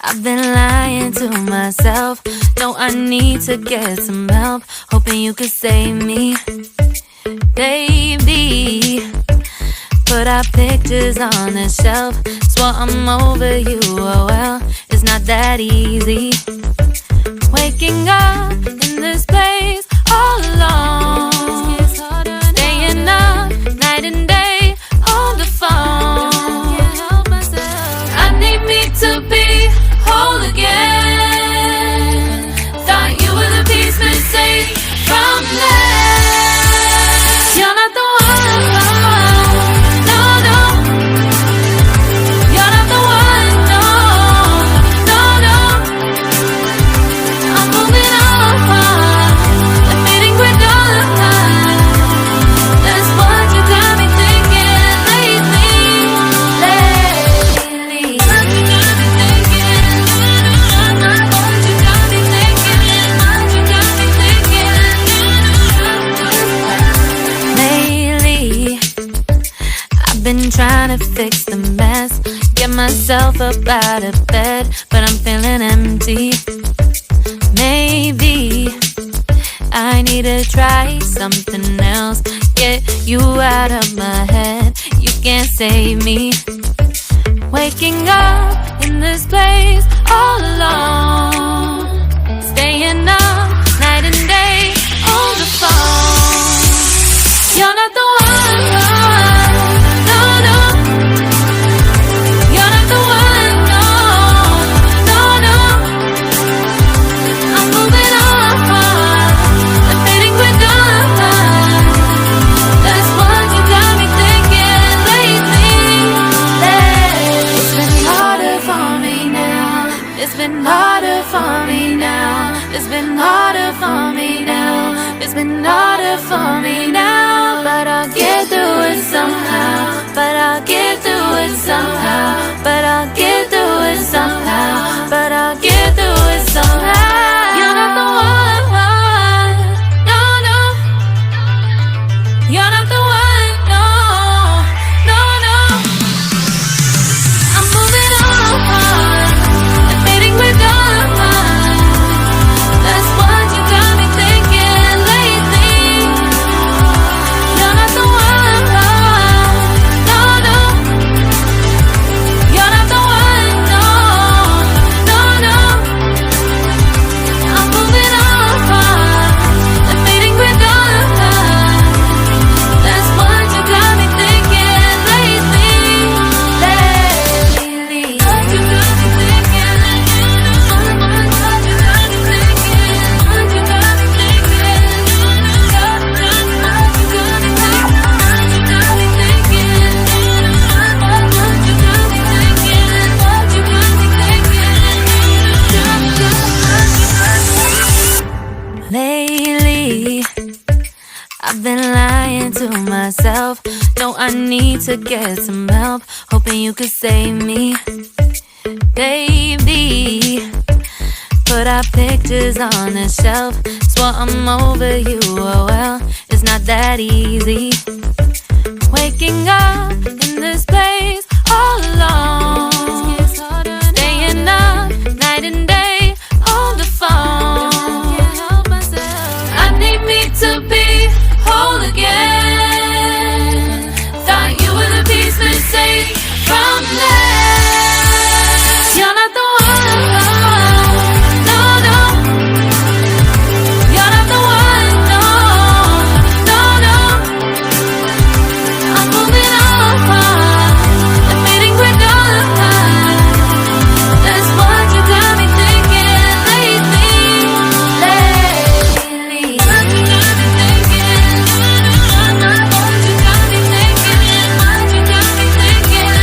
I've been lying to myself. No, I need to get some help. Hoping you could save me, baby. Put our pictures on the shelf. Swore I'm over you, oh well, it's not that easy. Waking up in this place all alone, staying up night and day on the phone. I need me to be whole again. Thought you were the piece missing from last. You're not the one, no, no. You're not the one, no, no, no. I'm moving on, I'm fading quick on. That's what you got me thinking lately, lately. What you got me thinking, what you got me thinking, what you got me thinking. Lately, I've been trying to fix the mess, get myself up out of bed, but I'm feeling empty. Maybe I need to try something else, get you out of my head. You can't save me. Waking up in this place all alone, staying up night and day on the phone. You're not the one, no, no. You're not the one, no, no, no. I'm moving on, I'm fading quick on. That's what you got me thinking lately, lately. It's been harder for me now. It's been harder for me now. It's been harder for me now. It's been harder for me now. But I'll get through it somehow. But I'll get through it somehow. But I'll get through it somehow. But I'll get through it somehow. You're not the one, no, no. You're not the one, no, no, no. I'm moving on, I'm fading with on. That's what you got me thinking lately. You're not the one, no, no. You're not the one, no, no, no. I'm moving on, I'm fading with on. That's what you got me thinking lately, lately. What you got me thinking, what you got me thinking, what you got me thinking, what you got me thinking, what you got me thinking, what you got me thinking. Lately, I've been lying to myself. No, I need to get some help. Hoping you could save me, baby. Put our pictures on the shelf. Swore I'm over you, oh well, it's not that easy. Waking up in this place all alone, staying up night and day on the phone. I need me to be whole again. Thought you were the piece missing from last. You're not the one, no, no. You're not the one, no, no, no. I'm moving on, I'm fading quick on. That's what you got me thinking lately, lately. What you got me thinking, what you got me thinking, what you got me thinking.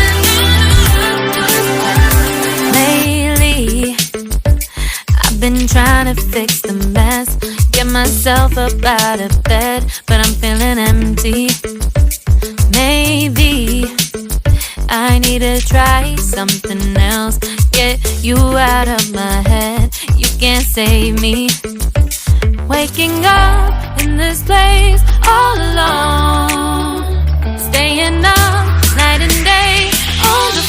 Lately, I've been trying to fix the mess, get myself up out of bed, but I'm feeling empty. Maybe I need to try something else, get you out of my head. You can't save me. Waking up in this place all alone, staying up night and day on the